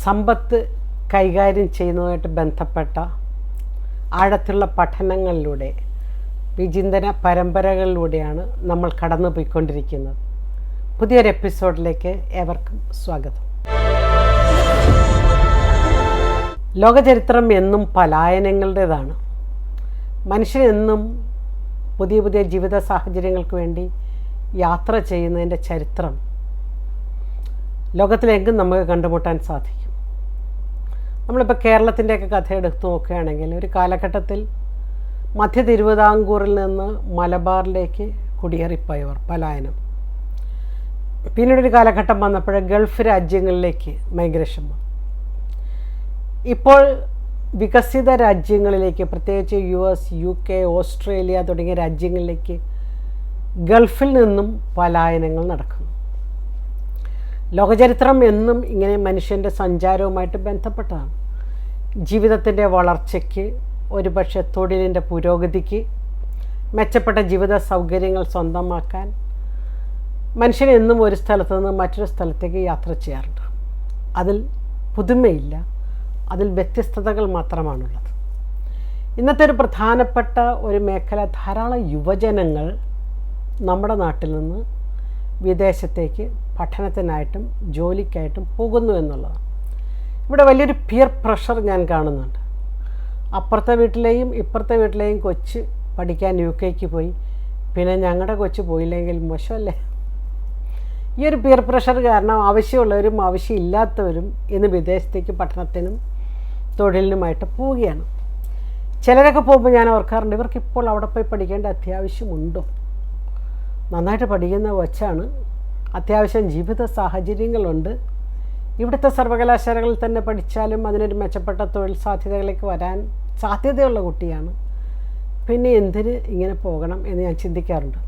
സമ്പത്ത് കൈകാര്യം ചെയ്യുന്നതുമായിട്ട് ബന്ധപ്പെട്ട ആഴത്തിലുള്ള പഠനങ്ങളിലൂടെ വിചിന്തന പരമ്പരകളിലൂടെയാണ് നമ്മൾ കടന്നു പോയിക്കൊണ്ടിരിക്കുന്നത്. പുതിയൊരു എപ്പിസോഡിലേക്ക് ഏവർക്കും സ്വാഗതം. ലോകചരിത്രം എന്നും പലായനങ്ങളുടേതാണ്. മനുഷ്യനെന്നും പുതിയ പുതിയ ജീവിത സാഹചര്യങ്ങൾക്ക് വേണ്ടി യാത്ര ചെയ്യുന്നതിൻ്റെ ചരിത്രം ലോകത്തിലെങ്കും നമുക്ക് കണ്ടുമുട്ടാൻ സാധിക്കും. നമ്മളിപ്പോൾ കേരളത്തിൻ്റെയൊക്കെ കഥ എടുത്ത് നോക്കുകയാണെങ്കിൽ ഒരു കാലഘട്ടത്തിൽ മധ്യ തിരുവിതാംകൂറിൽ നിന്ന് മലബാറിലേക്ക് കുടിയേറിപ്പോയവർ പലായനം. പിന്നീടൊരു കാലഘട്ടം വന്നപ്പോൾ ഗൾഫ് രാജ്യങ്ങളിലേക്ക് മൈഗ്രേഷൻ വന്നു. ഇപ്പോൾ വികസിത രാജ്യങ്ങളിലേക്ക്, പ്രത്യേകിച്ച് US, UK, ഓസ്ട്രേലിയ തുടങ്ങിയ രാജ്യങ്ങളിലേക്ക് ഗൾഫിൽ നിന്നും പലായനങ്ങൾ നടക്കുന്നു. ലോകചരിത്രം എന്നും ഇങ്ങനെ മനുഷ്യൻ്റെ സഞ്ചാരവുമായിട്ട് ബന്ധപ്പെട്ടതാണ്. ജീവിതത്തിൻ്റെ വളർച്ചയ്ക്ക്, ഒരുപക്ഷെ തൊഴിലിൻ്റെ പുരോഗതിക്ക്, മെച്ചപ്പെട്ട ജീവിത സൗകര്യങ്ങൾ സ്വന്തമാക്കാൻ മനുഷ്യൻ എന്നും ഒരു സ്ഥലത്ത് നിന്ന് മറ്റൊരു സ്ഥലത്തേക്ക് യാത്ര ചെയ്യാറുണ്ട്. അതിൽ പുതുമയില്ല, അതിൽ വ്യത്യസ്തതകൾ മാത്രമാണുള്ളത്. ഇന്നത്തെ ഒരു പ്രധാനപ്പെട്ട ഒരു മേഖല, ധാരാളം യുവജനങ്ങൾ നമ്മുടെ നാട്ടിൽ നിന്ന് വിദേശത്തേക്ക് പഠനത്തിനായിട്ടും ജോലിക്കായിട്ടും പോകുന്നു എന്നുള്ളതാണ്. ഇവിടെ വലിയൊരു പിയർ പ്രഷർ ഞാൻ കാണുന്നുണ്ട്. അപ്പുറത്തെ വീട്ടിലെയും ഇപ്പുറത്തെ വീട്ടിലെയും കൊച്ച് പഠിക്കാൻ UK പോയി, പിന്നെ ഞങ്ങളുടെ കൊച്ച് പോയില്ലെങ്കിൽ മോശമല്ലേ? ഈ ഒരു പിയർ പ്രഷർ കാരണം ആവശ്യമുള്ളവരും ആവശ്യമില്ലാത്തവരും ഇന്ന് വിദേശത്തേക്ക് പഠനത്തിനും തൊഴിലിനുമായിട്ട് പോവുകയാണ്. ചിലരൊക്കെ പോകുമ്പോൾ ഞാൻ ഓർക്കാറുണ്ട്, ഇവർക്കിപ്പോൾ അവിടെ പോയി പഠിക്കേണ്ട അത്യാവശ്യമുണ്ടോ? നന്നായിട്ട് പഠിക്കുന്ന കൊച്ചാണ്, അത്യാവശ്യം ജീവിത സാഹചര്യങ്ങളുണ്ട്, ഇവിടുത്തെ സർവകലാശാലകളിൽ തന്നെ പഠിച്ചാലും അതിനൊരു മെച്ചപ്പെട്ട തൊഴിൽ സാധ്യതകളിലേക്ക് വരാൻ സാധ്യതയുള്ള കുട്ടിയാണ്, പിന്നെ എന്തിന് ഇങ്ങനെ പോകണം എന്ന് ഞാൻ ചിന്തിക്കാറുണ്ട്.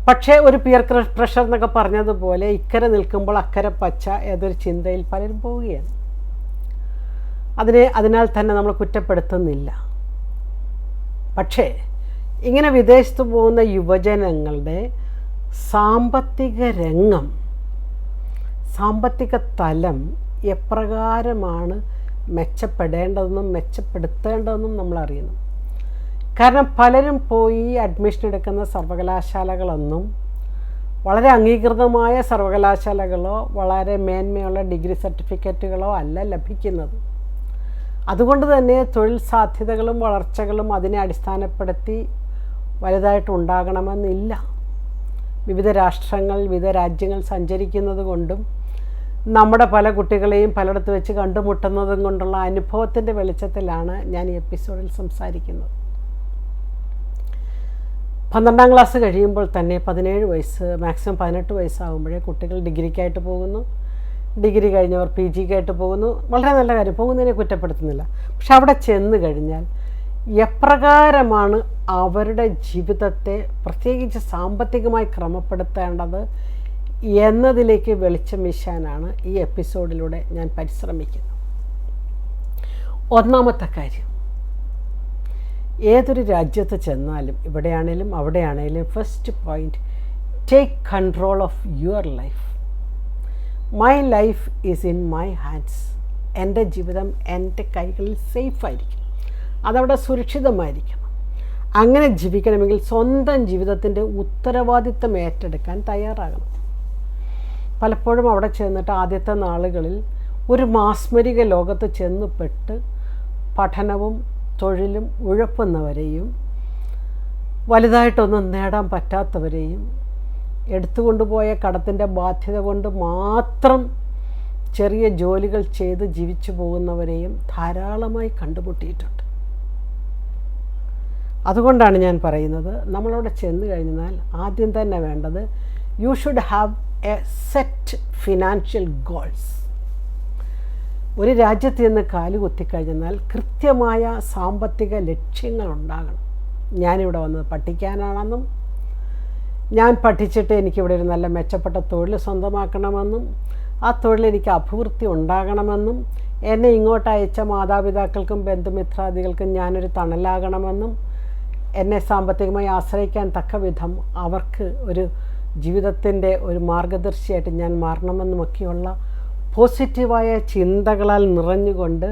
പക്ഷേ ഒരു പിയർ പ്രഷർ എന്നൊക്കെ പറഞ്ഞതുപോലെ ഇക്കരെ നിൽക്കുമ്പോൾ അക്കരെ പച്ച ഏതൊരു ചിന്തയിൽ പലരും പോവുകയാണ്. അതിനാൽ തന്നെ നമ്മൾ കുറ്റപ്പെടുത്തുന്നില്ല. പക്ഷേ ഇങ്ങനെ വിദേശത്ത് പോകുന്ന യുവജനങ്ങളുടെ സാമ്പത്തിക രംഗം, സാമ്പത്തിക തലം എപ്രകാരമാണ് മെച്ചപ്പെടേണ്ടതെന്നും മെച്ചപ്പെടുത്തേണ്ടതെന്നും നമ്മൾ അറിയണം. കാരണം പലരും പോയി അഡ്മിഷൻ എടുക്കുന്ന സർവകലാശാലകളൊന്നും വളരെ അംഗീകൃതമായ സർവകലാശാലകളോ വളരെ മേന്മയുള്ള ഡിഗ്രി സർട്ടിഫിക്കറ്റുകളോ അല്ല ലഭിക്കുന്നത്. അതുകൊണ്ട് തന്നെ തൊഴിൽ സാധ്യതകളും വളർച്ചകളും അതിനെ അടിസ്ഥാനപ്പെടുത്തി വലുതായിട്ടുണ്ടാകണമെന്നില്ല. വിവിധ രാഷ്ട്രങ്ങൾ, വിവിധ രാജ്യങ്ങൾ സഞ്ചരിക്കുന്നത് കൊണ്ടും നമ്മുടെ പല കുട്ടികളെയും പലയിടത്ത് വെച്ച് കണ്ടുമുട്ടുന്നതും കൊണ്ടുള്ള അനുഭവത്തിൻ്റെ വെളിച്ചത്തിലാണ് ഞാൻ ഈ എപ്പിസോഡിൽ സംസാരിക്കുന്നത്. 12ാം ക്ലാസ് കഴിയുമ്പോൾ തന്നെ 17 വയസ്സ്, മാക്സിമം 18 വയസ്സാകുമ്പോഴേ കുട്ടികൾ ഡിഗ്രിക്കായിട്ട് പോകുന്നു. ഡിഗ്രി കഴിഞ്ഞവർ PG ക്കായിട്ട് പോകുന്നു. വളരെ നല്ല കാര്യം, പോകുന്നതിനെ കുറ്റപ്പെടുത്തുന്നില്ല. പക്ഷെ അവിടെ ചെന്ന് കഴിഞ്ഞാൽ എപ്രകാരമാണ് അവരുടെ ജീവിതത്തെ പ്രത്യേകിച്ച് സാമ്പത്തികമായി ക്രമപ്പെടുത്തേണ്ടത് എന്നതിലേക്ക് വെളിച്ചം വീശാനാണ് ഈ എപ്പിസോഡിലൂടെ ഞാൻ പരിശ്രമിക്കുന്നത്. ഒന്നാമത്തെ കാര്യം, ഏതൊരു രാജ്യത്ത് ചെന്നാലും, ഇവിടെയാണേലും അവിടെയാണേലും, first point, take control of your life. My life is in my hands. എൻ്റെ ജീവിതം എൻ്റെ കൈകളിൽ സേഫായിരിക്കും, അതവിടെ സുരക്ഷിതമായിരിക്കണം. അങ്ങനെ ജീവിക്കണമെങ്കിൽ സ്വന്തം ജീവിതത്തിൻ്റെ ഉത്തരവാദിത്തം ഏറ്റെടുക്കാൻ തയ്യാറാകണം. പലപ്പോഴും അവിടെ ചെന്നിട്ട് ആദ്യത്തെ നാളുകളിൽ ഒരു മാസ്മരിക ലോകത്ത് ചെന്നുപെട്ട് പഠനവും തൊഴിലും ഉഴപ്പുന്നവരെയും വലുതായിട്ടൊന്നും നേടാൻ പറ്റാത്തവരെയും എടുത്തുകൊണ്ടുപോയ കടത്തിൻ്റെ ബാധ്യത കൊണ്ട് മാത്രം ചെറിയ ജോലികൾ ചെയ്ത് ജീവിച്ചു പോകുന്നവരെയും ധാരാളമായി കണ്ടുമുട്ടിയിട്ടുണ്ട്. അതുകൊണ്ടാണ് ഞാൻ പറയുന്നത്, നമ്മളവിടെ ചെന്ന് കഴിഞ്ഞാൽ ആദ്യം തന്നെ വേണ്ടത്, you should have A set financial goals. ഒരു രാജ്യത്ത് നിന്ന് കാലുകുത്തിക്കഴിഞ്ഞാൽ കൃത്യമായ സാമ്പത്തിക ലക്ഷ്യങ്ങൾ ഉണ്ടാകണം. ഞാനിവിടെ വന്നത് പഠിക്കാനാണെന്നും, ഞാൻ പഠിച്ചിട്ട് എനിക്കിവിടെ ഒരു നല്ല മെച്ചപ്പെട്ട തൊഴിൽ സ്വന്തമാക്കണമെന്നും, ആ തൊഴിൽ എനിക്ക് അഭിവൃദ്ധി ഉണ്ടാകണമെന്നും, എന്നെ ഇങ്ങോട്ട് അയച്ച മാതാപിതാക്കൾക്കും ബന്ധുമിത്രാദികൾക്കും ഞാനൊരു തണലാകണമെന്നും, എന്നെ സാമ്പത്തികമായി ആശ്രയിക്കാൻ തക്ക വിധം അവർക്ക് ഒരു ജീവിതത്തിൻ്റെ ഒരു മാർഗദർശിയായിട്ട് ഞാൻ മാറണമെന്നുമൊക്കെയുള്ള പോസിറ്റീവായ ചിന്തകളാൽ നിറഞ്ഞുകൊണ്ട്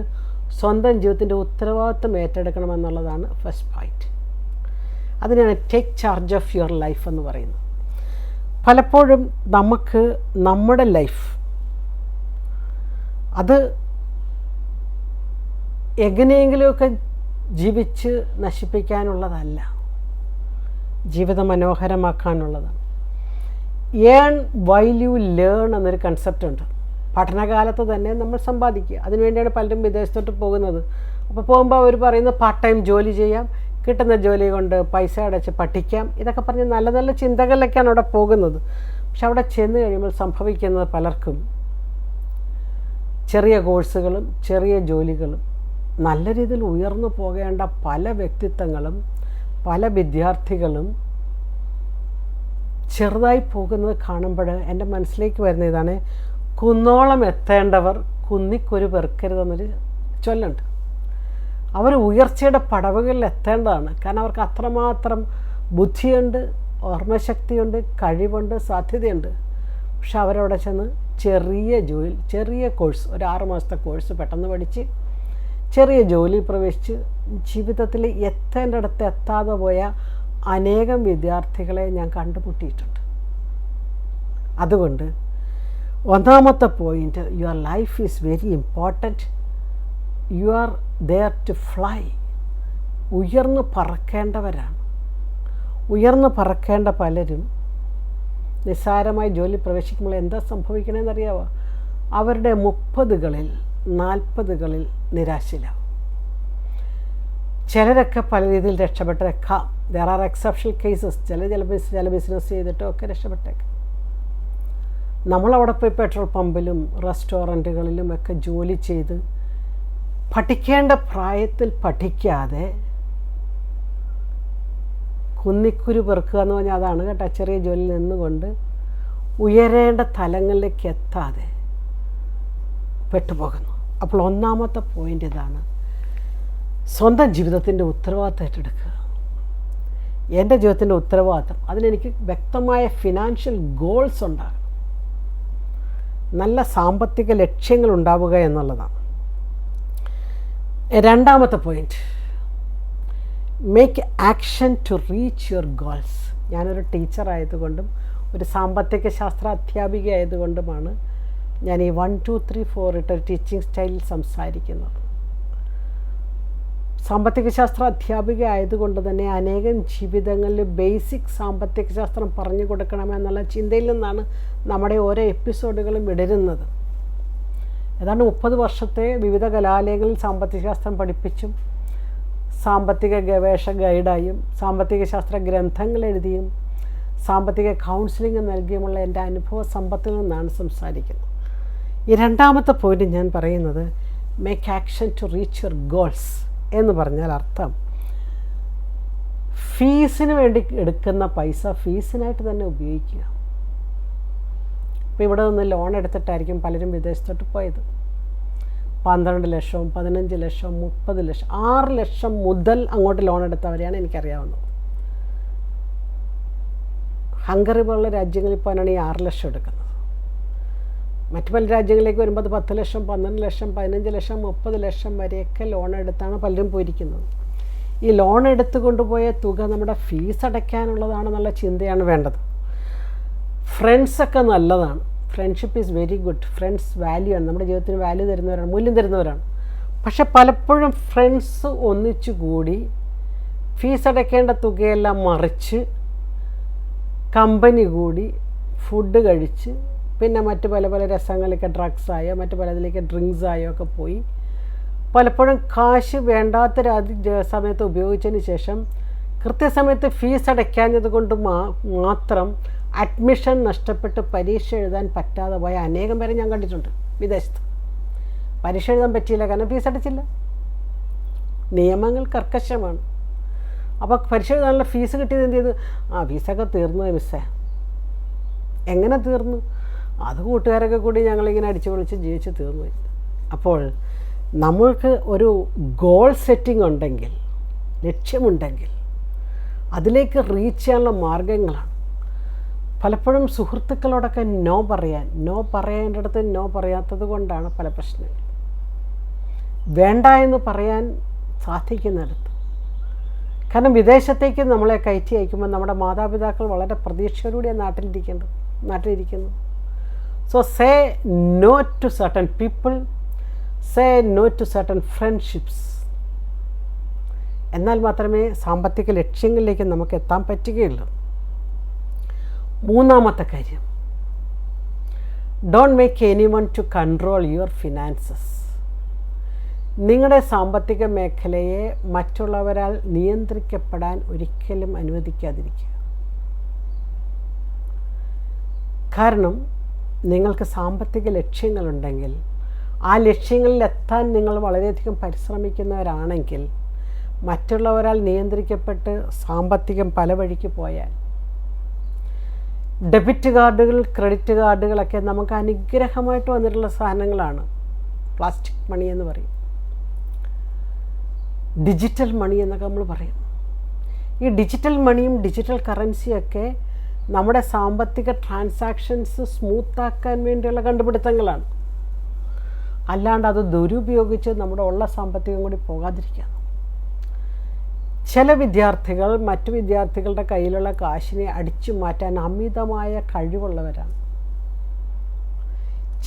സ്വന്തം ജീവിതത്തിൻ്റെ ഉത്തരവാദിത്വം ഏറ്റെടുക്കണമെന്നുള്ളതാണ് ഫസ്റ്റ് പോയിൻറ്റ്. അതിനാണ് take charge of your life എന്ന് പറയുന്നത്. പലപ്പോഴും നമുക്ക് നമ്മുടെ ലൈഫ് അത് എങ്ങനെയെങ്കിലുമൊക്കെ ജീവിച്ച് നശിപ്പിക്കാനുള്ളതല്ല, ജീവിതം മനോഹരമാക്കാനുള്ളതാണ്. ഏൺ വൈൽ യു ലേൺ എന്നൊരു കൺസെപ്റ്റ് ഉണ്ട്. പഠനകാലത്ത് തന്നെ നമ്മൾ സമ്പാദിക്കുക. അതിനുവേണ്ടിയാണ് പലരും വിദേശത്തോട്ട് പോകുന്നത്. അപ്പോൾ പോകുമ്പോൾ അവർ പറയുന്നത് പാർട്ട് ടൈം ജോലി ചെയ്യാം, കിട്ടുന്ന ജോലി കൊണ്ട് പൈസ അടച്ച് പഠിക്കാം, ഇതൊക്കെ പറഞ്ഞ് നല്ല നല്ല ചിന്തകളിലേക്കാണ് അവിടെ പോകുന്നത്. പക്ഷെ അവിടെ ചെന്ന് കഴിയുമ്പോൾ സംഭവിക്കുന്നത് പലർക്കും ചെറിയ കോഴ്സുകളും ചെറിയ ജോലികളും നല്ല രീതിയിൽ ഉയർന്നു പോകേണ്ട പല വ്യക്തിത്വങ്ങളും പല വിദ്യാർത്ഥികളും ചെറുതായി പോകുന്നത് കാണുമ്പോൾ എൻ്റെ മനസ്സിലേക്ക് വരുന്ന ഇതാണ്, കുന്നോളം എത്തേണ്ടവർ കുന്നിക്കൊരു പെറുക്കരുതെന്നൊരു ചൊല്ലുണ്ട്. അവർ ഉയർച്ചയുടെ പടവുകളിൽ എത്തേണ്ടതാണ്. കാരണം അവർക്ക് അത്രമാത്രം ബുദ്ധിയുണ്ട്, ഓർമ്മശക്തിയുണ്ട്, കഴിവുണ്ട്, സാധ്യതയുണ്ട്. പക്ഷെ അവരവിടെ ചെന്ന് ചെറിയ ജോലി, ചെറിയ കോഴ്സ്, ഒരു 6 മാസത്തെ കോഴ്സ് പെട്ടെന്ന് പഠിച്ച് ചെറിയ ജോലി പ്രവേശിച്ച് ജീവിതത്തിൽ എത്തേണ്ടടുത്ത് എത്താതെ പോയ അനേകം വിദ്യാർത്ഥികളെ ഞാൻ കണ്ടുമുട്ടിയിട്ടുണ്ട്. അതുകൊണ്ട് ഒന്നാമത്തെ point, your life is very important. You are there to fly. ഉയർന്നു പറക്കേണ്ടവരാണ്. ഉയർന്നു പറക്കേണ്ട പലരും നിസ്സാരമായി ജോലി പ്രവേശിക്കുമ്പോൾ എന്താ സംഭവിക്കണമെന്നറിയാമോ? അവരുടെ 30കളിൽ 40കളിൽ നിരാശയിലാവും. ചിലരൊക്കെ പല രീതിയിൽ രക്ഷപ്പെട്ടേക്കാം. There are exceptional cases. ചില ബിസിനസ് ചെയ്തിട്ടോ ഒക്കെ രക്ഷപ്പെട്ടേക്കാം. നമ്മളവിടെ പോയി പെട്രോൾ പമ്പിലും റെസ്റ്റോറൻറ്റുകളിലും ഒക്കെ ജോലി ചെയ്ത് പഠിക്കേണ്ട പ്രായത്തിൽ പഠിക്കാതെ കുന്നിക്കുരു പെറുക്കുക എന്ന് പറഞ്ഞാൽ അതാണ് കേട്ടോ. ചെറിയ ജോലിയിൽ നിന്നുകൊണ്ട് ഉയരേണ്ട തലങ്ങളിലേക്ക് എത്താതെ പെട്ടുപോകുന്നു. അപ്പോൾ ഒന്നാമത്തെ പോയിൻ്റ് ഇതാണ്, സ്വന്തം ജീവിതത്തിൻ്റെ ഉത്തരവാദിത്തം ഏറ്റെടുക്കുക. എൻ്റെ ജീവിതത്തിൻ്റെ ഉത്തരവാദിത്തം, അതിനെനിക്ക് വ്യക്തമായ ഫിനാൻഷ്യൽ ഗോൾസ് ഉണ്ടാകണം, നല്ല സാമ്പത്തിക ലക്ഷ്യങ്ങൾ ഉണ്ടാവുക എന്നുള്ളതാണ്. രണ്ടാമത്തെ point, make action to reach your goals. ഞാനൊരു ടീച്ചറായതുകൊണ്ടും ഒരു സാമ്പത്തിക ശാസ്ത്ര അധ്യാപിക ആയതുകൊണ്ടുമാണ് ഞാൻ ഈ 1, 2, 3, 4 ഇട്ടൊരു ടീച്ചിങ് സ്റ്റൈലിൽ സംസാരിക്കുന്നത്. സാമ്പത്തിക ശാസ്ത്ര അധ്യാപിക ആയതുകൊണ്ട് തന്നെ അനേകം ജീവിതങ്ങളിൽ ബേസിക് സാമ്പത്തിക ശാസ്ത്രം പറഞ്ഞു കൊടുക്കണമെന്നുള്ള ചിന്തയിൽ നിന്നാണ് നമ്മുടെ ഓരോ എപ്പിസോഡുകളും വിടരുന്നത്. ഏതാണ്ട് 30 വർഷത്തെ വിവിധ കലാലയങ്ങളിൽ സാമ്പത്തിക ശാസ്ത്രം പഠിപ്പിച്ചും സാമ്പത്തിക ഗവേഷക ഗൈഡായും സാമ്പത്തിക ശാസ്ത്ര ഗ്രന്ഥങ്ങൾ എഴുതിയും സാമ്പത്തിക കൗൺസിലിംഗ് നൽകിയുമുള്ള എൻ്റെ അനുഭവ സമ്പത്തിൽ നിന്നാണ് സംസാരിക്കുന്നത്. ഈ രണ്ടാമത്തെ പോയിന്റ് ഞാൻ പറയുന്നത്, make action to reach your goals എന്ന് പറഞ്ഞാൽ അർത്ഥം ഫീസിന് വേണ്ടി എടുക്കുന്ന പൈസ ഫീസിനായിട്ട് തന്നെ ഉപയോഗിക്കുക. ഇപ്പോൾ ഇവിടെ നിന്ന് ലോൺ എടുത്തിട്ടായിരിക്കും പലരും വിദേശത്തോട്ട് പോയത്. 12 ലക്ഷവും 15 ലക്ഷവും 30 ലക്ഷം 6 ലക്ഷം മുതൽ അങ്ങോട്ട് ലോൺ എടുത്തവരെയാണ് എനിക്കറിയാവുന്നത്. ഹംഗറി പോലുള്ള രാജ്യങ്ങളിൽ പോകാനാണ് ഈ 6 ലക്ഷം എടുക്കുന്നത്. മറ്റു പല രാജ്യങ്ങളിലേക്ക് വരുമ്പോൾ അത് 10 ലക്ഷം 12 ലക്ഷം 15 ലക്ഷം 30 ലക്ഷം വരെയൊക്കെ ലോൺ എടുത്താണ് പലരും പോയിരിക്കുന്നത്. ഈ ലോൺ എടുത്തു കൊണ്ടുപോയ തുക നമ്മുടെ ഫീസ് അടയ്ക്കാനുള്ളതാണെന്നുള്ള ചിന്തയാണ് വേണ്ടത്. ഫ്രണ്ട്സൊക്കെ നല്ലതാണ്, friendship is very good. Friends value ആണ്, നമ്മുടെ ജീവിതത്തിന് വാല്യൂ തരുന്നവരാണ്, മൂല്യം തരുന്നവരാണ്. പക്ഷെ പലപ്പോഴും ഫ്രണ്ട്സ് ഒന്നിച്ചു കൂടി ഫീസ് അടയ്ക്കേണ്ട തുകയെല്ലാം മറിച്ച് കമ്പനി കൂടി ഫുഡ് കഴിച്ച് പിന്നെ മറ്റ് പല പല രസങ്ങളിലേക്ക് ഡ്രഗ്സായോ മറ്റ് പലതിലേക്ക് ഡ്രിങ്ക്സായോ ഒക്കെ പോയി പലപ്പോഴും കാശ് വേണ്ടാത്ത സമയത്ത് ഉപയോഗിച്ചതിന് ശേഷം കൃത്യസമയത്ത് ഫീസ് അടയ്ക്കാഞ്ഞത് കൊണ്ട് മാത്രം അഡ്മിഷൻ നഷ്ടപ്പെട്ട് പരീക്ഷ എഴുതാൻ പറ്റാതെ പോയ അനേകം പേരെ ഞാൻ കണ്ടിട്ടുണ്ട് വിദേശത്ത്. പരീക്ഷ എഴുതാൻ പറ്റിയില്ല, കാരണം ഫീസ് അടച്ചില്ല. നിയമങ്ങൾ കർക്കശമാണ്. അപ്പോൾ പരീക്ഷ എഴുതാനുള്ള ഫീസ് കിട്ടിയത് എന്ത് ചെയ്തു? ഫീസൊക്കെ തീർന്നു മിസ്സേ. എങ്ങനെ തീർന്നു? അത് കൂട്ടുകാരൊക്കെ കൂടി ഞങ്ങളിങ്ങനെ അടിച്ചു പൊളിച്ച് ജീവിച്ച് തീർന്നു. അപ്പോൾ നമ്മൾക്ക് ഒരു ഗോൾ സെറ്റിംഗ് ഉണ്ടെങ്കിൽ, ലക്ഷ്യമുണ്ടെങ്കിൽ അതിലേക്ക് റീച്ച് ചെയ്യാനുള്ള മാർഗങ്ങളാണ്. പലപ്പോഴും സുഹൃത്തുക്കളോടൊക്കെ നോ പറയേണ്ടടുത്ത് നോ പറയാത്തത് കൊണ്ടാണ് പല പ്രശ്നങ്ങൾ. വേണ്ട എന്ന് പറയാൻ സാധിക്കുന്നിടത്ത്, കാരണം വിദേശത്തേക്ക് നമ്മളെ കയറ്റി അയക്കുമ്പോൾ നമ്മുടെ മാതാപിതാക്കൾ വളരെ പ്രതീക്ഷയോടുകൂടിയാണ് നാട്ടിലിരിക്കുന്നു. So say no to certain people, say no to certain friendships. എന്നാൽ മാത്രമേ സാമ്പത്തിക ലക്ഷ്യങ്ങളിലേക്ക് നമുക്ക് എത്താൻ പറ്റുകയുള്ളൂ. മൂന്നാമത്തെ കാര്യം, don't make anyone to control your finances. നിങ്ങളുടെ സാമ്പത്തിക മേഖലയെ മറ്റുള്ളവരാൽ നിയന്ത്രിക്കപ്പെടാൻ ഒരിക്കലും അനുവദിക്കാതിരിക്കുക. കാരണം നിങ്ങൾക്ക് സാമ്പത്തിക ലക്ഷ്യങ്ങളുണ്ടെങ്കിൽ ആ ലക്ഷ്യങ്ങളിലെത്താൻ നിങ്ങൾ വളരെയധികം പരിശ്രമിക്കുന്നവരാണെങ്കിൽ മറ്റുള്ളവരാൽ നിയന്ത്രിക്കപ്പെട്ട് സാമ്പത്തികം പല വഴിക്ക് പോയാൽ, ഡെബിറ്റ് കാർഡുകൾ, ക്രെഡിറ്റ് കാർഡുകളൊക്കെ നമുക്ക് അനുഗ്രഹമായിട്ട് വന്നിട്ടുള്ള സാധനങ്ങളാണ്. പ്ലാസ്റ്റിക് മണി എന്ന് പറയും, ഡിജിറ്റൽ മണി എന്നൊക്കെ നമ്മൾ പറയും. ഈ ഡിജിറ്റൽ മണിയും ഡിജിറ്റൽ കറൻസിയൊക്കെ നമ്മുടെ സാമ്പത്തിക ട്രാൻസാക്ഷൻസ് സ്മൂത്താക്കാൻ വേണ്ടിയുള്ള കണ്ടുപിടുത്തങ്ങളാണ്. അല്ലാണ്ട് അത് ദുരുപയോഗിച്ച് നമ്മുടെ ഉള്ള സാമ്പത്തികം കൂടി പോകാതിരിക്കുക. ചില വിദ്യാർത്ഥികൾ മറ്റു വിദ്യാർത്ഥികളുടെ കയ്യിലുള്ള കാശിനെ അടിച്ചു മാറ്റാൻ അമിതമായ കഴിവുള്ളവരാണ്.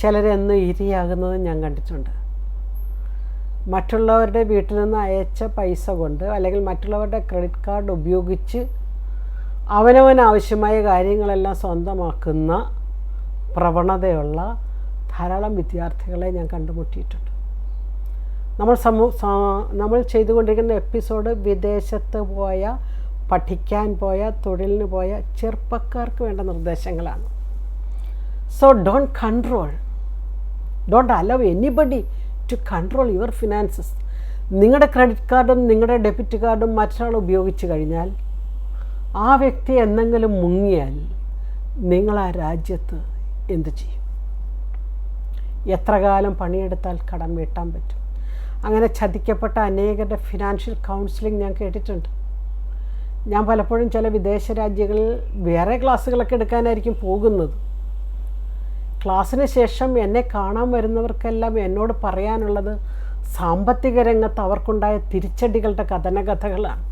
ചിലരെന്ന് ഇരയാകുന്നത് ഞാൻ കണ്ടിട്ടുണ്ട്. മറ്റുള്ളവരുടെ വീട്ടിൽ നിന്ന് അയച്ച പൈസ കൊണ്ട് അല്ലെങ്കിൽ മറ്റുള്ളവരുടെ ക്രെഡിറ്റ് കാർഡ് ഉപയോഗിച്ച് അവനവനാവശ്യമായ കാര്യങ്ങളെല്ലാം സ്വന്തമാക്കുന്ന പ്രവണതയുള്ള ധാരാളം വിദ്യാർത്ഥികളെ ഞാൻ കണ്ടുമുട്ടിയിട്ടുണ്ട്. നമ്മൾ ചെയ്തുകൊണ്ടിരിക്കുന്ന എപ്പിസോഡ് വിദേശത്ത് പോയ, പഠിക്കാൻ പോയ, തൊഴിലിന് പോയ ചെറുപ്പക്കാർക്ക് വേണ്ട നിർദ്ദേശങ്ങളാണ്. So don't allow anybody to control your finances. നിങ്ങളുടെ ക്രെഡിറ്റ് കാർഡും നിങ്ങളുടെ ഡെബിറ്റ് കാർഡും മറ്റൊരാൾ ഉപയോഗിച്ച് കഴിഞ്ഞാൽ, ആ വ്യക്തി എന്തെങ്കിലും മുങ്ങിയാൽ നിങ്ങൾ ആ രാജ്യത്ത് എന്തു ചെയ്യും? എത്ര കാലം പണിയെടുത്താൽ കടം വീട്ടാൻ പറ്റും? അങ്ങനെ ചതിക്കപ്പെട്ട അനേകരുടെ ഫിനാൻഷ്യൽ കൗൺസിലിംഗ് ഞാൻ കേട്ടിട്ടുണ്ട്. ഞാൻ പലപ്പോഴും ചില വിദേശ രാജ്യങ്ങളിൽ വേറെ ക്ലാസ്സുകളൊക്കെ എടുക്കാനായിരിക്കും പോകുന്നത്. ക്ലാസ്സിന് ശേഷം എന്നെ കാണാൻ വരുന്നവർക്കെല്ലാം എന്നോട് പറയാനുള്ളത് സാമ്പത്തിക രംഗത്ത് അവർക്കുണ്ടായ തിരിച്ചടികളുടെ കഥനകഥകളാണ്.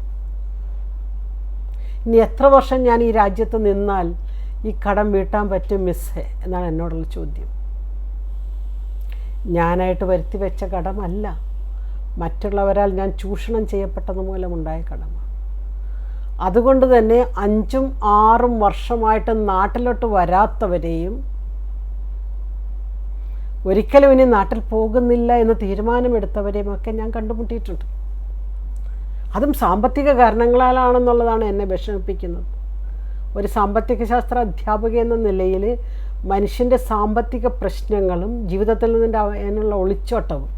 ഇനി എത്ര വർഷം ഞാൻ ഈ രാജ്യത്ത് നിന്നാൽ ഈ കടം വീട്ടാൻ പറ്റും മിസ്സേ എന്നാണ് എന്നോടുള്ള ചോദ്യം. ഞാനായിട്ട് വരുത്തി വെച്ച കടമല്ല, മറ്റുള്ളവരാൽ ഞാൻ ചൂഷണം ചെയ്യപ്പെട്ടത് മൂലമുണ്ടായ കടമാണ്. അതുകൊണ്ട് തന്നെ 5ഉം 6ഉം വർഷമായിട്ട് നാട്ടിലോട്ട് വരാത്തവരെയും ഒരിക്കലും ഇനി നാട്ടിൽ പോകുന്നില്ല എന്ന് തീരുമാനമെടുത്തവരെയും ഒക്കെ ഞാൻ കണ്ടുമുട്ടിയിട്ടുണ്ട്. അതും സാമ്പത്തിക കാരണങ്ങളാലാണെന്നുള്ളതാണ് എന്നെ വിഷമിപ്പിക്കുന്നത്. ഒരു സാമ്പത്തിക ശാസ്ത്ര അധ്യാപിക എന്ന നിലയിൽ മനുഷ്യൻ്റെ സാമ്പത്തിക പ്രശ്നങ്ങളും ജീവിതത്തിൽ നിന്നുള്ള ഒളിച്ചോട്ടവും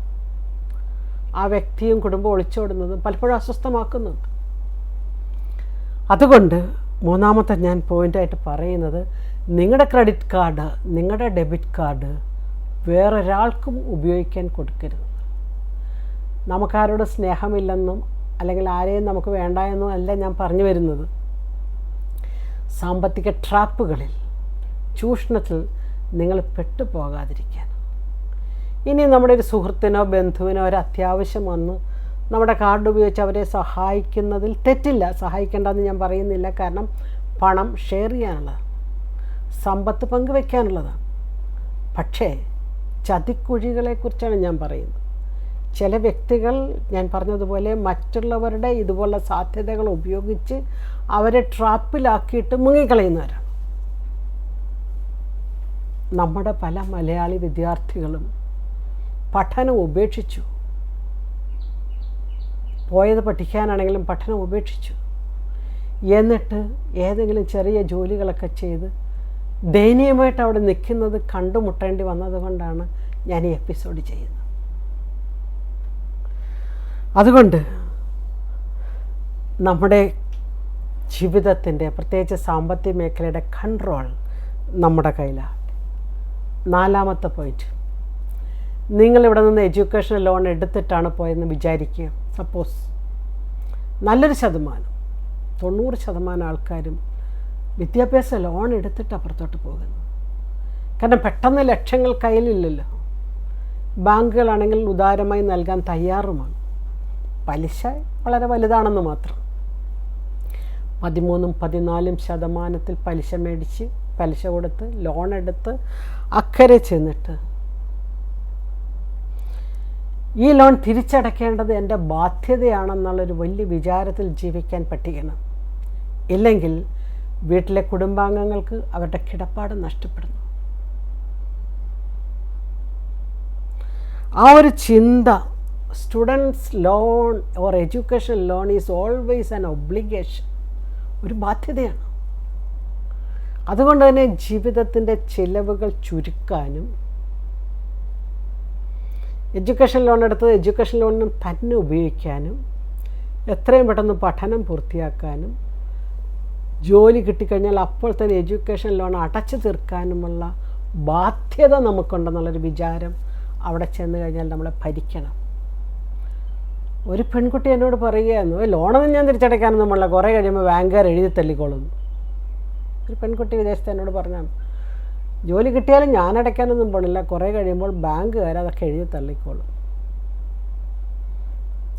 ആ വ്യക്തിയും കുടുംബം ഒളിച്ചോടുന്നതും പലപ്പോഴും അസ്വസ്ഥമാക്കുന്നുണ്ട്. അതുകൊണ്ട് മൂന്നാമത്തെ ഞാൻ പോയിൻ്റായിട്ട് പറയുന്നത്, നിങ്ങളുടെ ക്രെഡിറ്റ് കാർഡ്, നിങ്ങളുടെ ഡെബിറ്റ് കാർഡ് വേറൊരാൾക്കും ഉപയോഗിക്കാൻ കൊടുക്കരുത്. നമുക്കാരോട് സ്നേഹമില്ലെന്നും അല്ലെങ്കിൽ ആരെയും നമുക്ക് വേണ്ട എന്നും അല്ല ഞാൻ പറഞ്ഞു വരുന്നത്. സാമ്പത്തിക ട്രാപ്പുകളിൽ, ചൂഷണത്തിൽ നിങ്ങൾ പെട്ടുപോകാതിരിക്കാൻ. ഇനി നമ്മുടെ ഒരു സുഹൃത്തിനോ ബന്ധുവിനോ ഒരു അത്യാവശ്യം വന്ന് നമ്മുടെ കാർഡ് ഉപയോഗിച്ച് അവരെ സഹായിക്കുന്നതിൽ തെറ്റില്ല. സഹായിക്കേണ്ടെന്ന് ഞാൻ പറയുന്നില്ല. കാരണം പണം ഷെയർ ചെയ്യാനുള്ളതാണ്, സമ്പത്ത് പങ്കുവെക്കാനുള്ളതാണ്. പക്ഷേ ചതിക്കുഴികളെക്കുറിച്ചാണ് ഞാൻ പറയുന്നത്. ചില വ്യക്തികൾ ഞാൻ പറഞ്ഞതുപോലെ മറ്റുള്ളവരുടെ ഇതുപോലുള്ള സാധ്യതകൾ ഉപയോഗിച്ച് അവരെ ട്രാപ്പിലാക്കിയിട്ട് മുങ്ങിക്കളയുന്നവരാണ്. നമ്മുടെ പല മലയാളി വിദ്യാർത്ഥികളും പഠനം ഉപേക്ഷിച്ചു. പോയത് പഠിക്കാനാണെങ്കിലും പഠനം ഉപേക്ഷിച്ചു. എന്നിട്ട് ഏതെങ്കിലും ചെറിയ ജോലികളൊക്കെ ചെയ്ത് ദയനീയമായിട്ട് അവിടെ നിൽക്കുന്നത് കണ്ടുമുട്ടേണ്ടി വന്നതുകൊണ്ടാണ് ഞാൻ ഈ എപ്പിസോഡ് ചെയ്യുന്നത്. അതുകൊണ്ട് നമ്മുടെ ജീവിതത്തിൻ്റെ, പ്രത്യേകിച്ച് സാമ്പത്തിക മേഖലയുടെ കൺട്രോൾ നമ്മുടെ കയ്യിലാണ്. നാലാമത്തെ പോയിന്റ്, നിങ്ങളിവിടെ നിന്ന് എഡ്യൂക്കേഷൻ ലോൺ എടുത്തിട്ടാണ് പോയെന്ന് വിചാരിക്കുക. സപ്പോസ് നല്ലൊരു ശതമാനം, 90% ആൾക്കാരും വിദ്യാഭ്യാസ ലോൺ എടുത്തിട്ട് അപ്പുറത്തോട്ട് പോകുന്നു. കാരണം പെട്ടെന്ന് ലക്ഷങ്ങൾ കയ്യിലില്ലല്ലോ. ബാങ്കുകളാണെങ്കിൽ ഉദാരമായി നൽകാൻ തയ്യാറുമാണ്. പലിശ വളരെ വലുതാണെന്ന് മാത്രം. 13-14% പലിശ മേടിച്ച് പലിശ കൊടുത്ത് ലോൺ എടുത്ത് അക്കരെ ചെന്നിട്ട് ഈ ലോൺ തിരിച്ചടയ്ക്കേണ്ടത് എൻ്റെ ബാധ്യതയാണെന്നുള്ളൊരു വലിയ വിചാരത്തിൽ ജീവിക്കാൻ പഠിക്കണം. ഇല്ലെങ്കിൽ വീട്ടിലെ കുടുംബാംഗങ്ങൾക്ക് അവരുടെ കിടപ്പാട് നഷ്ടപ്പെടുന്നു. ആ ഒരു ചിന്ത, students loan or education loan is always an obligation, ഒരു ബാധ്യതയാണ്. അതുകൊണ്ട് തന്നെ ജീവിതത്തിൻ്റെ ചിലവുകൾ ചുരുക്കാനും എഡ്യൂക്കേഷൻ ലോൺ എടുത്തത് എഡ്യൂക്കേഷൻ ലോണിനും തന്നെ ഉപയോഗിക്കാനും എത്രയും പെട്ടെന്ന് പഠനം പൂർത്തിയാക്കാനും ജോലി കിട്ടിക്കഴിഞ്ഞാൽ അപ്പോൾ തന്നെ എഡ്യൂക്കേഷൻ ലോൺ അടച്ചു തീർക്കാനുമുള്ള ബാധ്യത നമുക്കുണ്ടെന്നുള്ളൊരു വിചാരം അവിടെ ചെന്ന് കഴിഞ്ഞാൽ നമ്മളെ ഭരിക്കണം. ഒരു പെൺകുട്ടി എന്നോട് പറയുകയായിരുന്നു, ലോണൊന്നും ഞാൻ തിരിച്ചടയ്ക്കാനൊന്നും പാടില്ല, കുറേ കഴിയുമ്പോൾ ബാങ്കുകാർ എഴുതി തള്ളിക്കോളുന്നു. ഒരു പെൺകുട്ടി വിദേശത്ത് എന്നോട് പറഞ്ഞാണ്, ജോലി കിട്ടിയാലും ഞാൻ അടയ്ക്കാനൊന്നും പാടില്ല, കുറേ കഴിയുമ്പോൾ ബാങ്കുകാർ അതൊക്കെ എഴുതി തള്ളിക്കോളും.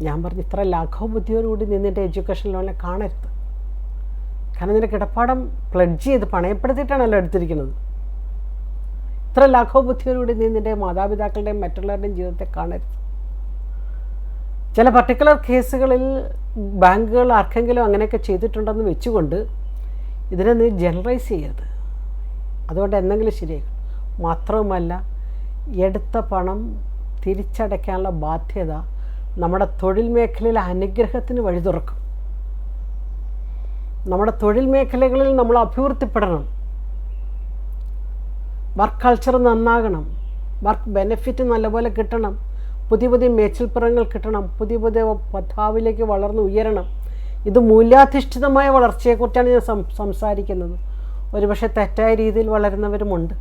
ഞാൻ പറഞ്ഞു, ഇത്ര ലാഘവബുദ്ധിയോടുകൂടി നിന്നിട്ട് എഡ്യൂക്കേഷൻ ലോണിനെ കാണരുത്. കാരണം നിൻ്റെ കിടപ്പാടം പ്ലഡ്ജ് ചെയ്ത് പണയപ്പെടുത്തിയിട്ടാണല്ലോ എടുത്തിരിക്കുന്നത്. ഇത്ര ലാഘവബുദ്ധിയോടുകൂടി നീ നിൻ്റെ മാതാപിതാക്കളുടെയും മറ്റുള്ളവരുടെയും ജീവിതത്തെ കാണരുത്. ചില പർട്ടിക്കുലർ കേസുകളിൽ ബാങ്കുകൾ ആർക്കെങ്കിലും അങ്ങനെയൊക്കെ ചെയ്തിട്ടുണ്ടെന്ന് വെച്ചുകൊണ്ട് ഇതിനെ നീ ജനറലൈസ് ചെയ്യരുത്. അതുകൊണ്ട് എന്തെങ്കിലും ശരിയാകും. മാത്രവുമല്ല, എടുത്ത പണം തിരിച്ചടയ്ക്കാനുള്ള ബാധ്യത നമ്മുടെ തൊഴിൽ മേഖലയിലെ അനുഗ്രഹത്തിന് വഴി തുറക്കും. നമ്മുടെ തൊഴിൽ മേഖലകളിൽ നമ്മൾ അഭിവൃദ്ധിപ്പെടണം. വർക്ക് കൾച്ചർ നന്നാകണം, വർക്ക് ബെനിഫിറ്റ് നല്ലപോലെ കിട്ടണം, പുതിയ പുതിയ മേച്ചിൽപ്പുറങ്ങൾ കിട്ടണം, പുതിയ പുതിയ പഥാവിലേക്ക് വളർന്ന് ഉയരണം. ഇത് മൂല്യാധിഷ്ഠിതമായ വളർച്ചയെക്കുറിച്ചാണ് ഞാൻ സംസാരിക്കുന്നത്. ഒരുപക്ഷെ തെറ്റായ രീതിയിൽ വളരുന്നവരുമുണ്ട്.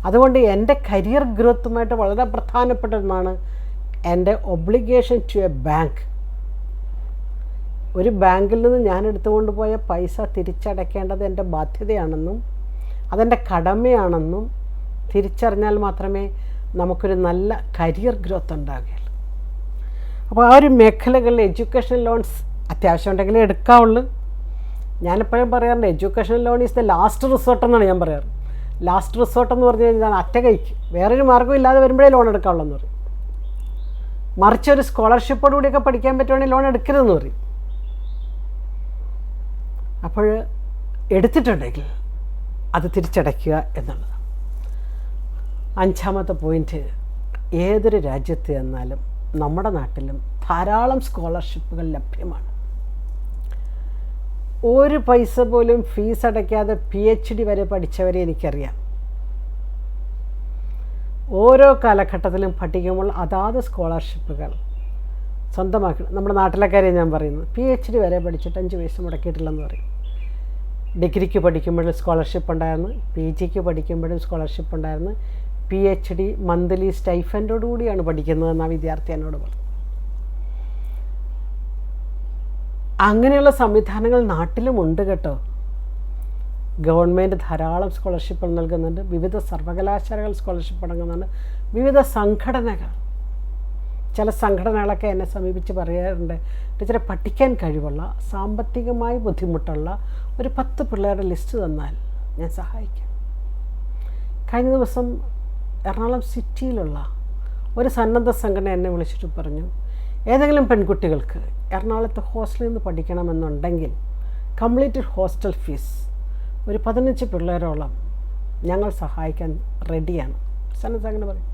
അതുകൊണ്ട് എൻ്റെ കരിയർ ഗ്രോത്തുമായിട്ട് വളരെ പ്രധാനപ്പെട്ട ഒന്നാണ് എൻ്റെ ഒബ്ലിഗേഷൻ ടു എ ബാങ്ക്. ഒരു ബാങ്കിൽ നിന്ന് ഞാൻ എടുത്തുകൊണ്ട് പോയ പൈസ തിരിച്ചടയ്ക്കേണ്ടത് എൻ്റെ ബാധ്യതയാണെന്നും അതെൻ്റെ കടമയാണെന്നും തിരിച്ചറിഞ്ഞാൽ മാത്രമേ നമുക്കൊരു നല്ല കരിയർ ഗ്രോത്ത് ഉണ്ടാകുകയുള്ളൂ. അപ്പോൾ ആ ഒരു മേഖലകളിൽ എഡ്യൂക്കേഷൻ ലോൺസ് അത്യാവശ്യം ഉണ്ടെങ്കിലേ എടുക്കാവുള്ളൂ. ഞാനെപ്പോഴും പറയാറുണ്ട്, education loan is the last resort എന്നാണ് ഞാൻ പറയാറ്. ലാസ്റ്റ് റിസോർട്ട് എന്ന് പറഞ്ഞു കഴിഞ്ഞാൽ അറ്റ കൈക്ക് വേറൊരു മാർഗ്ഗം ഇല്ലാതെ വരുമ്പോഴേ ലോൺ എടുക്കാവുള്ളൂ എന്ന് പറയും. മറിച്ച് ഒരു സ്കോളർഷിപ്പോടുകൂടിയൊക്കെ പഠിക്കാൻ പറ്റുവാണെങ്കിൽ ലോൺ എടുക്കരുതെന്ന് പറയും. അപ്പോൾ എടുത്തിട്ടുണ്ടെങ്കിൽ അത് തിരിച്ചടയ്ക്കുക എന്നുള്ളത്. 5ാമത്തെ പോയിൻറ്റ്, ഏതൊരു രാജ്യത്ത് ചെന്നാലും നമ്മുടെ നാട്ടിലും ധാരാളം സ്കോളർഷിപ്പുകൾ ലഭ്യമാണ്. ഒരു പൈസ പോലും ഫീസ് അടയ്ക്കാതെ PhD വരെ പഠിച്ചവരെ എനിക്കറിയാം. ഓരോ കാലഘട്ടത്തിലും പഠിക്കുമ്പോൾ അതാത് സ്കോളർഷിപ്പുകൾ സ്വന്തമാക്കണം. നമ്മുടെ നാട്ടിലെ കാര്യം ഞാൻ പറയുന്നത്, PhD വരെ പഠിച്ചിട്ട് 5 പൈസ മുടക്കിയിട്ടില്ലെന്ന് പറയും. ഡിഗ്രിക്ക് പഠിക്കുമ്പോഴും സ്കോളർഷിപ്പ് ഉണ്ടായിരുന്നു, PGക്ക് പഠിക്കുമ്പോഴും സ്കോളർഷിപ്പ് ഉണ്ടായിരുന്നു, PhD മന്ത്ലി സ്റ്റൈഫൻഡോടുകൂടിയാണ് പഠിക്കുന്നതെന്ന് ആ വിദ്യാർത്ഥി എന്നോട് പറഞ്ഞു. അങ്ങനെയുള്ള സംവിധാനങ്ങൾ നാട്ടിലുമുണ്ട് കേട്ടോ. ഗവൺമെൻറ് ധാരാളം സ്കോളർഷിപ്പ് നൽകുന്നുണ്ട്, വിവിധ സർവകലാശാലകൾ സ്കോളർഷിപ്പ് നൽകുന്നുണ്ട്, വിവിധ സംഘടനകൾ. ചില സംഘടനകളൊക്കെ എന്നെ സമീപിച്ച് പറയാറുണ്ട്, ടീച്ചറെ പഠിക്കാൻ കഴിവുള്ള സാമ്പത്തികമായി ബുദ്ധിമുട്ടുള്ള ഒരു 10 പിള്ളേരുടെ ലിസ്റ്റ് തന്നാൽ ഞാൻ സഹായിക്കാം. കഴിഞ്ഞ ദിവസം എറണാകുളം സിറ്റിയിലുള്ള ഒരു സന്നദ്ധ സംഘടന എന്നെ വിളിച്ചിട്ട് പറഞ്ഞു, ഏതെങ്കിലും പെൺകുട്ടികൾക്ക് എറണാകുളത്ത് ഹോസ്റ്റലിൽ നിന്ന് പഠിക്കണമെന്നുണ്ടെങ്കിൽ കംപ്ലീറ്റ് ഹോസ്റ്റൽ ഫീസ് ഒരു 15 പിള്ളേരോളം ഞങ്ങൾ സഹായിക്കാൻ റെഡിയാണ്. സന്നദ്ധ സംഘടന പറയും.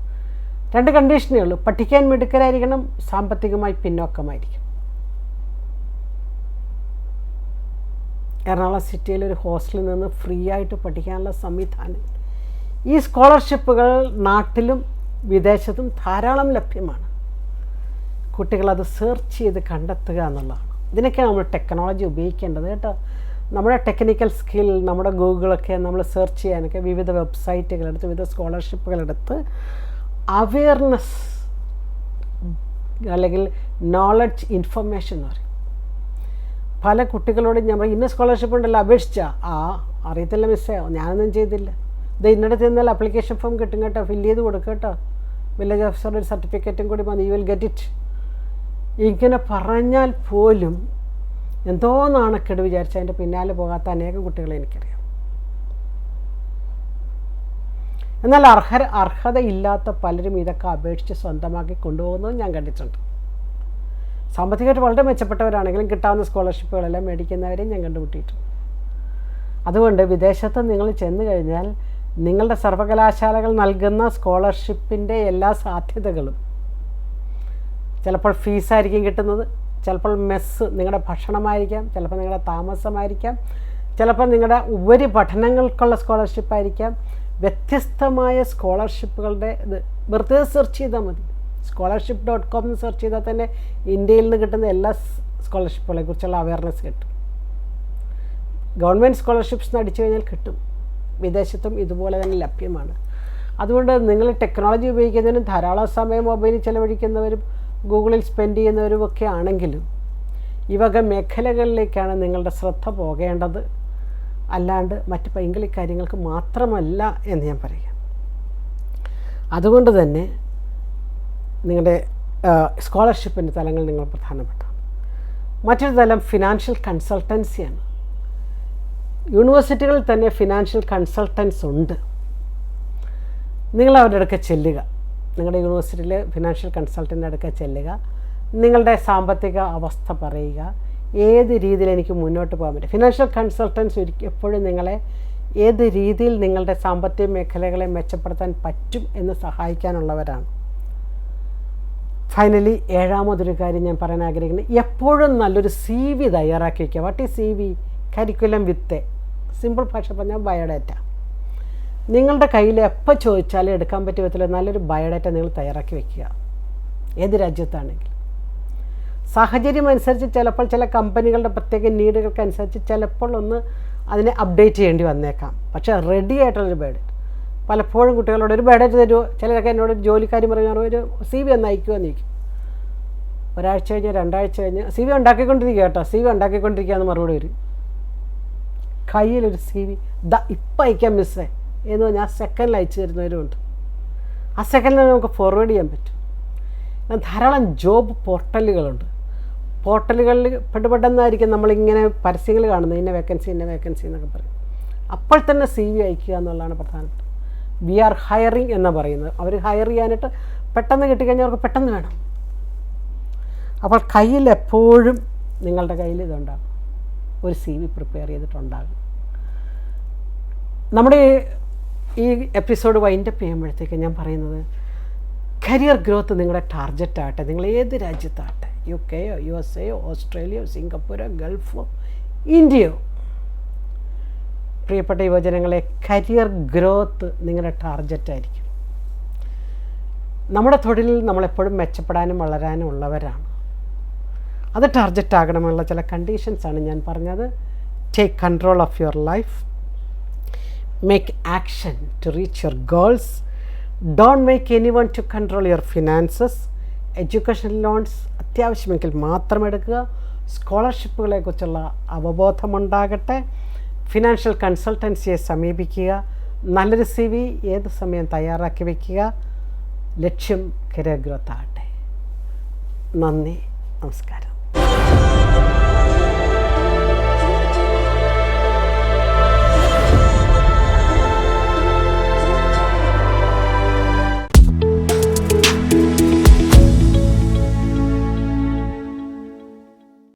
2 കണ്ടീഷനേ ഉള്ളൂ, പഠിക്കാൻ മിടുക്കരായിരിക്കണം, സാമ്പത്തികമായി പിന്നോക്കമായിരിക്കും. എറണാകുളം സിറ്റിയിൽ ഒരു ഹോസ്റ്റലിൽ നിന്ന് ഫ്രീ ആയിട്ട് പഠിക്കാനുള്ള സംവിധാനം, ഈ സ്കോളർഷിപ്പുകൾ നാട്ടിലും വിദേശത്തും ധാരാളം ലഭ്യമാണ്. കുട്ടികളത് സെർച്ച് ചെയ്ത് കണ്ടെത്തുക എന്നുള്ളതാണ്. ഇതിനൊക്കെയാണ് നമ്മൾ ടെക്നോളജി ഉപയോഗിക്കേണ്ടത് കേട്ടോ. നമ്മുടെ ടെക്നിക്കൽ സ്കിൽ, നമ്മുടെ ഗൂഗിളൊക്കെ നമ്മൾ സെർച്ച് ചെയ്യാനൊക്കെ വിവിധ വെബ്സൈറ്റുകളെടുത്ത് വിവിധ സ്കോളർഷിപ്പുകളെടുത്ത് അവെയർനെസ് അല്ലെങ്കിൽ നോളജ് ഇൻഫർമേഷൻ എന്ന് പറയും. പല കുട്ടികളോടും ഞാൻ പറയും, ഇന്ന സ്കോളർഷിപ്പ് ഉണ്ടല്ലോ, അപേക്ഷിച്ചാൽ അറിയത്തില്ല മിസ്സേ, ഞാനൊന്നും ചെയ്തില്ല. ഇത് ഇന്നടത്ത് ചെന്നാൽ ആപ്ലിക്കേഷൻ ഫോം കിട്ടും കേട്ടോ, ഫില്ല് ചെയ്ത് കൊടുക്കുക കേട്ടോ, വില്ലേജ് ഓഫീസറുടെ ഒരു സർട്ടിഫിക്കറ്റും കൂടി വന്ന് യു വിൽ ഗെറ്റ് ഇറ്റ്. ഇങ്ങനെ പറഞ്ഞാൽ പോലും എന്തോ നാണക്കേട് വിചാരിച്ച് അതിൻ്റെ പിന്നാലെ പോകാത്ത അനേകം കുട്ടികളെ എനിക്കറിയാം. എന്നാൽ അർഹതയില്ലാത്ത പലരും ഇതൊക്കെ അപേക്ഷിച്ച് സ്വന്തമാക്കി കൊണ്ടുപോകുന്നതും ഞാൻ കണ്ടിട്ടുണ്ട്. സാമ്പത്തികമായിട്ട് വളരെ മെച്ചപ്പെട്ടവരാണെങ്കിലും കിട്ടാവുന്ന സ്കോളർഷിപ്പുകളെല്ലാം മേടിക്കുന്നവരെയും ഞാൻ കണ്ടുമുട്ടിയിട്ടുണ്ട്. അതുകൊണ്ട് വിദേശത്ത് നിങ്ങൾ ചെന്ന് കഴിഞ്ഞാൽ നിങ്ങളുടെ സർവകലാശാലകൾ നൽകുന്ന സ്കോളർഷിപ്പിൻ്റെ എല്ലാ സാധ്യതകളും, ചിലപ്പോൾ ഫീസായിരിക്കും കിട്ടുന്നത്, ചിലപ്പോൾ മെസ്സ് നിങ്ങളുടെ ഭക്ഷണമായിരിക്കാം, ചിലപ്പോൾ നിങ്ങളുടെ താമസമായിരിക്കാം, ചിലപ്പോൾ നിങ്ങളുടെ ഉപരിപഠനങ്ങൾക്കുള്ള സ്കോളർഷിപ്പായിരിക്കാം. വ്യത്യസ്തമായ സ്കോളർഷിപ്പുകളുടെ ഇത് വെറുതെ സെർച്ച് ചെയ്താൽ മതി. scholarship.com എന്ന് സെർച്ച് ചെയ്താൽ തന്നെ ഇന്ത്യയിൽ നിന്ന് കിട്ടുന്ന എല്ലാ സ്കോളർഷിപ്പുകളെ കുറിച്ചുള്ള അവയർനെസ് കിട്ടും. ഗവൺമെൻറ് സ്കോളർഷിപ്സ് എന്ന് അടിച്ചു കഴിഞ്ഞാൽ കിട്ടും. വിദേശത്തും ഇതുപോലെ തന്നെ ലഭ്യമാണ്. അതുകൊണ്ട് നിങ്ങൾ ടെക്നോളജി ഉപയോഗിക്കുന്നതിനും ധാരാളം സമയം മൊബൈലിൽ ചിലവഴിക്കുന്നവരും ഗൂഗിളിൽ സ്പെൻഡ് ചെയ്യുന്നവരും ഒക്കെ ആണെങ്കിലും ഈ വക മേഖലകളിലേക്കാണ് നിങ്ങളുടെ ശ്രദ്ധ പോകേണ്ടത്, അല്ലാണ്ട് മറ്റ് പൈങ്കിളി കാര്യങ്ങൾക്ക് മാത്രമല്ല എന്ന് ഞാൻ പറയാം. അതുകൊണ്ട് തന്നെ നിങ്ങളുടെ സ്കോളർഷിപ്പിൻ്റെ തലങ്ങൾ നിങ്ങൾ പ്രധാനപ്പെട്ട. മറ്റൊരു തലം ഫിനാൻഷ്യൽ കൺസൾട്ടൻസിയാണ്. യൂണിവേഴ്സിറ്റികളിൽ തന്നെ ഫിനാൻഷ്യൽ കൺസൾട്ടൻസ് ഉണ്ട്. നിങ്ങൾ അവരുടെ അടുക്ക ചെല്ലുക, നിങ്ങളുടെ യൂണിവേഴ്സിറ്റിയിൽ ഫിനാൻഷ്യൽ കൺസൾട്ടൻ്റെ അടുക്ക ചെല്ലുക, നിങ്ങളുടെ സാമ്പത്തിക അവസ്ഥ പറയുക, ഏത് രീതിയിൽ എനിക്ക് മുന്നോട്ട് പോകാൻ പറ്റും. ഫിനാൻഷ്യൽ കൺസൾട്ടൻസ് എപ്പോഴും നിങ്ങളെ ഏത് രീതിയിൽ നിങ്ങളുടെ സാമ്പത്തിക മേഖലകളെ മെച്ചപ്പെടുത്താൻ പറ്റും എന്ന് സഹായിക്കാനുള്ളവരാണ്. ഫൈനലി ഏഴാമതൊരു കാര്യം ഞാൻ പറയാൻ ആഗ്രഹിക്കുന്നത്, എപ്പോഴും നല്ലൊരു CV തയ്യാറാക്കി വയ്ക്കുക. What is CV? Curriculum with, simple ഭാഷ പറഞ്ഞാൽ ബയോഡാറ്റ. നിങ്ങളുടെ കയ്യിൽ എപ്പോൾ ചോദിച്ചാലും എടുക്കാൻ പറ്റിയ വിധത്തിൽ നല്ലൊരു ബയോഡാറ്റ നിങ്ങൾ തയ്യാറാക്കി വയ്ക്കുക. ഏത് രാജ്യത്താണെങ്കിലും സാഹചര്യം അനുസരിച്ച് ചിലപ്പോൾ ചില കമ്പനികളുടെ പ്രത്യേക നീഡുകൾക്കനുസരിച്ച് ചിലപ്പോൾ ഒന്ന് അതിനെ അപ്ഡേറ്റ് ചെയ്യേണ്ടി വന്നേക്കാം. പക്ഷേ റെഡി ആയിട്ടുള്ളൊരു ബയോഡാറ്റ. പലപ്പോഴും കുട്ടികളോട് ഒരു ബയോഡാറ്റ തരുമോ, ചിലരൊക്കെ എന്നോട് ജോലിക്കാരി പറഞ്ഞാൽ ഒരു CV ഒന്ന് അയക്കുമെന്ന് ചോദിക്കും. ഒരാഴ്ച കഴിഞ്ഞ് 2 ആഴ്ച കഴിഞ്ഞ് CV ഉണ്ടാക്കിക്കൊണ്ടിരിക്കുക കേട്ടോ, CV ഉണ്ടാക്കിക്കൊണ്ടിരിക്കുകയെന്ന് മറുപടി വരും. കയ്യിലൊരു CV ഇപ്പം അയക്കാം മിസ്സേ എന്ന് പറഞ്ഞാൽ ആ സെക്കൻഡിൽ അയച്ചു തരുന്നവരുമുണ്ട്. ആ സെക്കൻഡിൽ നമുക്ക് ഫോർവേഡ് ചെയ്യാൻ പറ്റും. ധാരാളം ജോബ് പോർട്ടലുകളുണ്ട്. പോർട്ടലുകളിൽ പെട്ടെന്നായിരിക്കും നമ്മളിങ്ങനെ പരസ്യങ്ങൾ കാണുന്നത്, ഇന്ന വേക്കൻസി എന്നൊക്കെ പറയും. അപ്പോൾ തന്നെ CV അയക്കുക എന്നുള്ളതാണ് പ്രധാനപ്പെട്ട. വി ആർ ഹയറിങ് എന്ന് പറയുന്നത്. അവർ ഹയർ ചെയ്യാനായിട്ട് പെട്ടെന്ന് കിട്ടിക്കഴിഞ്ഞാൽ അവർക്ക് പെട്ടെന്ന് വേണം. അപ്പോൾ കയ്യിൽ എപ്പോഴും നിങ്ങളുടെ കയ്യിൽ ഇതുണ്ടാകും, ഒരു CV പ്രിപ്പയർ ചെയ്തിട്ടുണ്ടാകും. നമ്മുടെ ഈ എപ്പിസോഡ് വൈൻഡപ്പ് ചെയ്യുമ്പോഴത്തേക്ക് ഞാൻ പറയുന്നത്, കരിയർ ഗ്രോത്ത് നിങ്ങളുടെ ടാർഗറ്റ് ആകട്ടെ. നിങ്ങൾ ഏത് രാജ്യത്താകട്ടെ, UK, USA, ഓസ്ട്രേലിയ, സിംഗപ്പൂരോ, ഗൾഫോ, ഇന്ത്യയോ, പ്രിയപ്പെട്ട യുവജനങ്ങളെ, കരിയർ ഗ്രോത്ത് നിങ്ങളുടെ ടാർഗറ്റായിരിക്കും. നമ്മുടെ തൊഴിലിൽ നമ്മളെപ്പോഴും മെച്ചപ്പെടാനും വളരാനും ഉള്ളവരാണ്. അത് ടാർഗറ്റ് ആകണമെന്നുള്ള ചില കണ്ടീഷൻസാണ് ഞാൻ പറഞ്ഞത്. Take control of your life, make action to reach your goals, don't make anyone to control your finances. Education loans അത്യാവശ്യമെങ്കിൽ മാത്രം എടുക്കുക. സ്കോളർഷിപ്പുകളെക്കുറിച്ചുള്ള അവബോധമുണ്ടാകട്ടെ. ഫിനാൻഷ്യൽ കൺസൾട്ടൻസിയെ സമീപിക്കുക. നല്ലൊരു CV ഏത് സമയം തയ്യാറാക്കി വയ്ക്കുക. ലക്ഷ്യം കരിയർ ഗ്രോത്ത് ആകട്ടെ. നന്ദി, നമസ്കാരം.